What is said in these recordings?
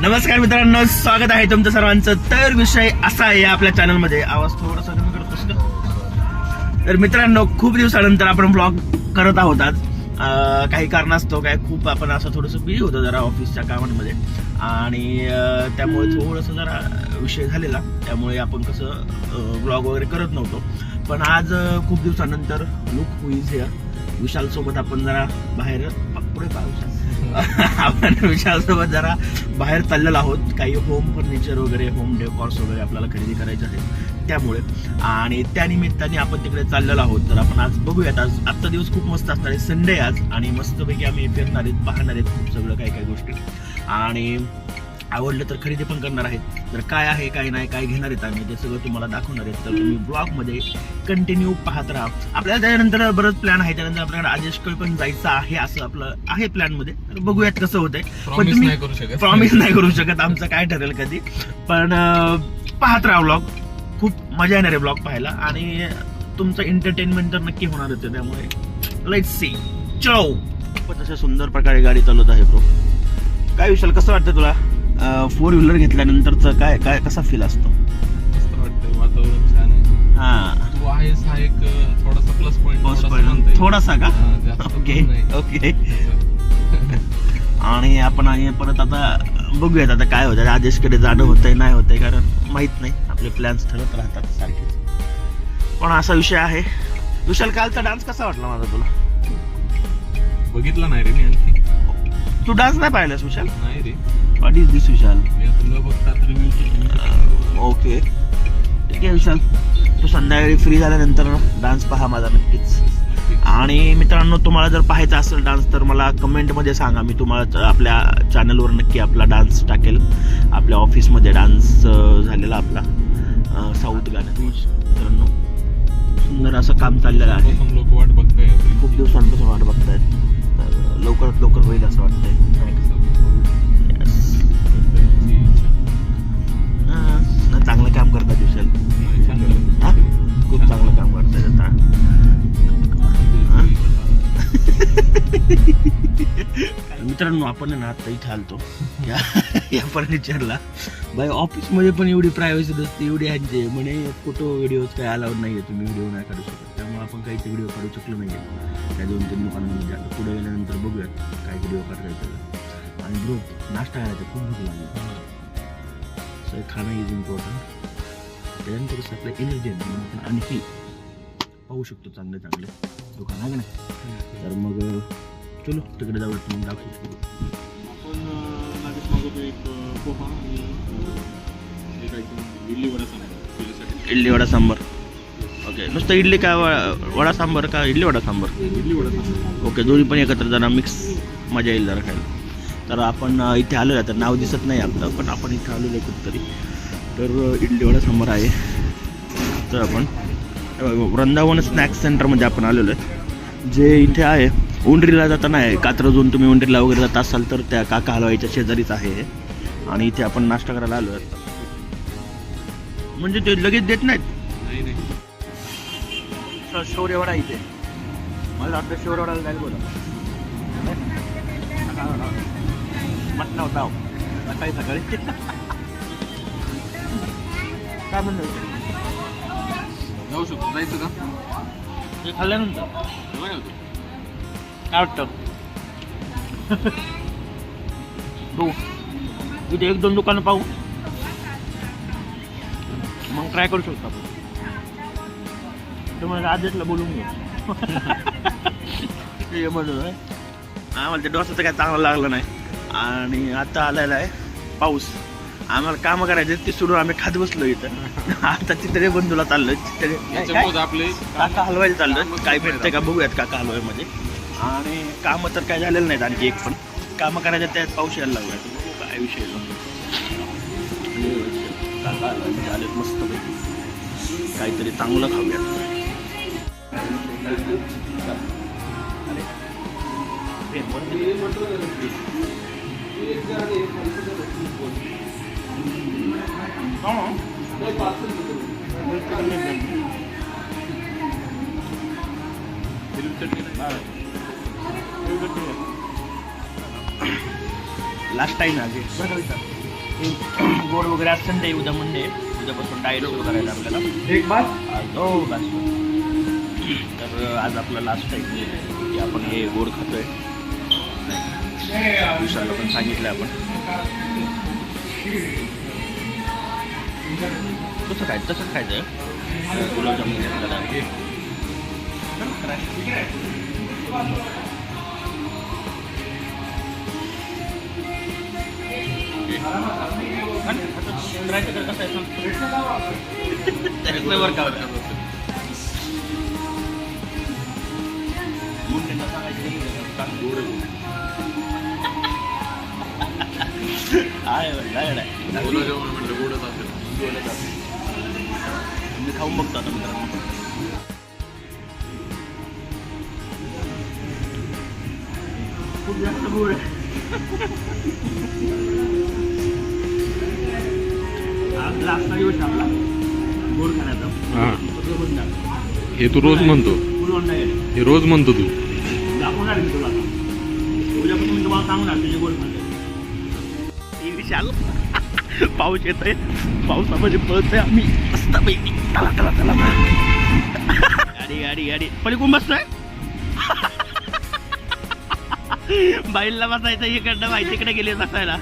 नमस्कार मित्रांनो, स्वागत आहे तुमचं सर्वांचं. तर विषय असा आहे आपल्या चॅनलमध्ये, आवाज थोडासा कमी करतोस का? तर मित्रांनो, खूप दिवसानंतर आपण ब्लॉग करत आहोत. आज काही कारणास्तव खूप आपण असं थोडंसं बिझी होतो जरा ऑफिसच्या कामांमध्ये, आणि त्यामुळे थोडंसं जरा विषय झालेला, त्यामुळे आपण कसं ब्लॉग वगैरे करत नव्हतो. पण आज खूप दिवसानंतर लुक हुईज हिअर विशाल सोबत आपण जरा बाहेर पुढे पाहू आपण विशाल सोबत जरा बाहेर चाललेलो आहोत. काही होम फर्निचर वगैरे, होम डेकॉर्स वगैरे आपल्याला खरेदी करायचे आहे त्यामुळे, आणि त्या निमित्ताने आपण तिकडे चाललेलो आहोत. तर आपण आज बघूयात. आजचा दिवस खूप मस्त असणार आहे, संडे आज, आणि मस्तपैकी आम्ही फिरणार आहेत, पाहणार आहेत खूप सगळं काही गोष्टी, आणि आवडलं तर खरेदी पण करणार आहेत. तर काय आहे काय नाही काय घेणार आहेत आम्ही ते सगळं तुम्हाला दाखवणार आहेत. तर तुम्ही ब्लॉगमध्ये कंटिन्यू पाहत राहा. आपल्याला त्यानंतर बरंच प्लॅन आहे, त्यानंतर आपल्याला राजेशकडे पण जायचं आहे, असं आपलं आहे प्लॅनमध्ये. तर बघूयात कसं होतंय. पण तुम्ही प्रॉमिस नाही करू शकत आमचं काय ठरेल कधी, पण पाहत राहा ब्लॉग. खूप मजा येणार आहे ब्लॉग पाहायला, आणि तुमचं एंटरटेनमेंट तर नक्की होणारच आहे. त्यामुळे लेट्स सी. चलो. पण तशा सुंदर प्रकारे गाडी चालवत आहे ब्रो. काय विशाल, कसं वाटतं तुला 4 व्हीलर घेतल्यानंतरच काय कसा फील असतो? मस्त वाटतं, वातावरण छान आहे. हा, तू आहेस हा एक थोडासा प्लस पॉइंट. थोडासा का? Okay okay. आणि आपण परत आता बघूयात आता काय होतं. राजेशकडे जाणं होतंय नाही होतंय, कारण माहित नाही, आपले प्लॅन्स ठरत राहतात सारखेच. पण असा विषय आहे. विशाल, कालचा डान्स कसा वाटला माझा तुला? बघितला नाही रे मी आणखी. तू डान्स नाही पाहिलास विशाल? नाही रे. व्हॉट इज दिस विशाल? मी आता न बघता रिव्ह्यू. ओके ठीक आहे विशाल, तू संध्याकाळी फ्री झाल्यानंतर डान्स पहा माझा नक्कीच. आणि मित्रांनो, तुम्हाला जर पाहायचा असेल डान्स तर मला कमेंटमध्ये सांगा. मी तुम्हाला आपल्या चॅनलवर नक्की आपला डान्स टाकेल. आपल्या ऑफिसमध्ये डान्स झालेला आपला साऊथ गाण्यात. मित्रांनो, सुंदर असं काम चाललेलं आहे. लोक वाट बघताय, खूप दिवसांपासून वाट बघतायत. तर लवकरात लवकर होईल असं वाटतंय. चांगलं काम करतात विशाल, खूप चांगलं काम करतात आता. मित्रांनो, आपण ना आता इथे आलतो या फर्निचरला. बाय ऑफिसमध्ये पण एवढी प्रायव्हसी नसते, एवढी ह्यांचे म्हणे फोटो व्हिडिओज काय अलाउड नाही आहे, तुम्ही व्हिडिओ नाही काढू शकत. त्यामुळे आपण काहीच व्हिडिओ काढू शकलो नाही आहे त्या 2-3 दुकानांमध्ये. आता पुढे गेल्यानंतर बघूयात काय व्हिडिओ काढता येतं. आणि ग्रुप नाश्ता करायचा, खूप भूक लागली. सो खाणं इज इम्पॉर्टंट. त्याच्यानंतर कसं आपलं एनर्जी आहे, म्हणून आपण आणखी पाहू शकतो चांगले चांगले दुकान आहे का नाही. तर मग चलो तिकडे जाऊ, मग दाखवू. आपण लागेच मागवतो एक पोहा आणि इडली वडा सांबार. इडली वडा सांबार. ओके, नुसतं इडली का वडा सांबार का इडली वडा सांबार? इडली वडा सांबार. ओके, दोन्ही पण एकत्र जरा मिक्स मजा येईल जरा खायला. तर आपण इथे आलेलो आहे, तर नाव दिसत नाही आपलं, पण आपण इथे आलेलो आहे कुठंतरी. तर इडली वडा सांबार आहे. तर आपण वृंदावन स्नॅक्स सेंटरमध्ये आपण आलेलो आहे, जे इथे आहे उंडरीला जाताना आहे. कात्रजून तुम्ही उंडरीला वगैरे जात असाल तर त्या काका हलवाईच्या शेजारीच आहे, आणि इथे आपण नाश्ता करायला आलो आहे. म्हणजे ते लगेच देत नाहीत. नाही. शौर्यवाडा इथे, मला वाटतं शौर्यवाडाला जायला बोला. मटण होता सकाळी सकाळी. काय म्हणलं जाऊ शकतो, जायचं का? ते खाल्ल्यानंतर काय वाटतं? तू इथे 1-2 दुकानं पाहू, मग ट्राय करू शकतो आपण. तुम्हाला आदेशला बोलून घेऊ. म्हणून आम्हाला ते डोसा तर काय चांगलं लागलं नाही, आणि आता आलेला आहे पाऊस. आम्हाला कामं करायचे ते सोडून आम्ही खात बसलो इथं. आता चितळे बंधूला चाललोय. आपले काका हलवायला चाललोय. काय भेटतंय का बघूयात काका हलवाईमध्ये. आणि कामं तर काय झालेलं नाहीत आणखी एक पण. कामं करायच्या त्यात पाऊस यायला लागलाय. काय विषय काका हलवायचे आलेत मस्तपैकी. काहीतरी चांगलं खाऊयात. लास्ट टाइम आगे गोड वगैरे असतं ते उद्या म्हणणे उद्यापासून डाएट सुरू करायचं आपल्याला. एक बात हो बस. तर आज आपला लास्ट आहे की आपण हे गोड खातोय. विशालला पण सांगितलं आपण कसं खायचं तसंच खायचं. गुलाबजामुन घेतलेला आहे. ट्राय कर कसं आहे वर्कआउट. मी खाऊन बघतो आता मित्रांनो. खूप जास्त गोड आहे. आपला असा दिवस आपला गोड खाण्याचा हे तू रोज म्हणतो, फुल अंडा आहे. हे रोज म्हणतो तू. दाखवणार मी तुला आता. उद्यापासून मी तुम्हाला सांगणार तुझे गोड खाते. विशाल पाऊस येतोय, पावसामध्ये पळतोय आम्ही मस्तपैकी. चला चला चला गाडी गाडी गाडी पलीकडून बसतोय. बाईला बसायचं इकडनं बाई तिकडे गेले बसायला.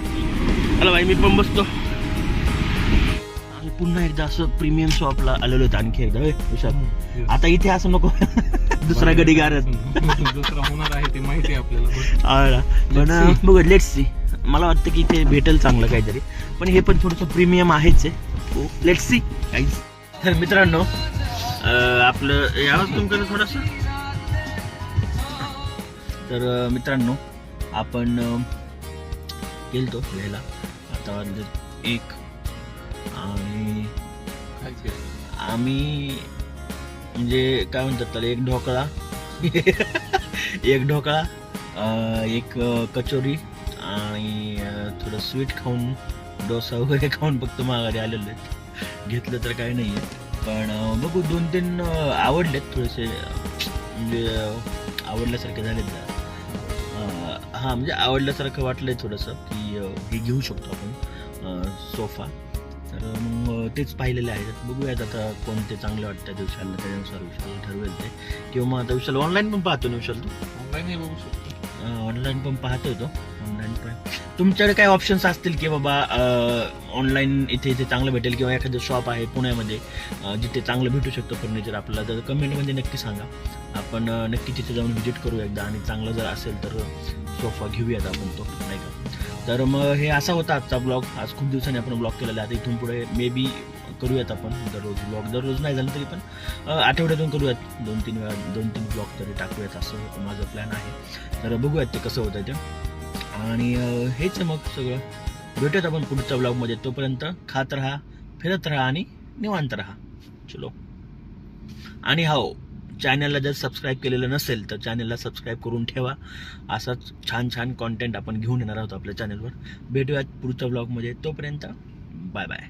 चला बाई मी पण बसतो. आणि पुन्हा एकदा असं प्रीमियम शॉपला आलेलो होतं आणखी एकदा. विशाल आता इथे असं नको दुसरा गडी गारत दुसरा होणार आहे ते माहिती आहे आपल्याला. पण बघ लेट्स सी. मला वाटतं की इथे भेटेल चांगलं काहीतरी, पण हे पण थोडंसं प्रीमियम आहेच आहे. Let's see guys. तर मित्रांनो आपलं यावंच तुमकडे थोडंसं. तर मित्रांनो आपण गेलतो घ्यायला आता एक, आणि आम्ही म्हणजे काय म्हणतात त्याला एक ढोकळा एक ढोकळा एक कचोरी आणि थोडं स्वीट खाऊन डोसा वगैरे खाऊन फक्त माघारी आलेलो आहेत. घेतलं तर काही नाही आहे, पण बघू 2-3 आवडलेत थोडेसे, म्हणजे आवडल्यासारखे झालेत. हां म्हणजे आवडल्यासारखं वाटलंय थोडंसं की हे घेऊ शकतो आपण सोफा. तर मग तेच पाहिलेले आहेत. बघूयात आता कोणते चांगले वाटतात विशालला, त्याच्यानुसार विशाल ठरवेल ते. किंवा मग आता विशाल ऑनलाईन पण पाहतो ना. विशाल तू ऑनलाईन बघू शकतो. ऑनलाईन पण पाहतोय तो. ऑनलाईन पण तुमच्याकडे काय ऑप्शन्स असतील की बाबा ऑनलाईन इथे चांगलं भेटेल, किंवा एखादं शॉप आहे पुण्यामध्ये जिथे चांगलं भेटू शकतं फर्निचर आपल्याला, तर कमेंटमध्ये नक्की सांगा. आपण नक्की तिथे जाऊन व्हिजिट करू एकदा, आणि चांगलं जर असेल तर सोफा घेऊयात आपण तो, नाही का. तर मग हे असा होता आजचा ब्लॉग. आज खूप दिवसांनी आपण ब्लॉग केलेला आहे. आता इथून पुढे मे बी करूयात आपण दररोज ब्लॉग. दररोज नाही झालं तरी पण आठवड्यातून करूयात 2-3 वेळा 2-3 ब्लॉग तरी टाकूयात, असं माझं प्लॅन आहे. तर बघूयात ते कसं होतं ते. आणि हेच आहे मग सगळं. भेटूयात आपण पुढच्या ब्लॉगमध्ये. तोपर्यंत खात राहा, फिरत राहा आणि निवांत राहा. चलो. आणि हो, चॅनलला जर सबस्क्राईब केलेलं नसेल तर चॅनलला सबस्क्राईब करून ठेवा. असाच छान छान कॉन्टेंट आपण घेऊन येणार आहोत आपल्या चॅनलवर. भेटूयात पुढच्या ब्लॉगमध्ये. तोपर्यंत बाय बाय.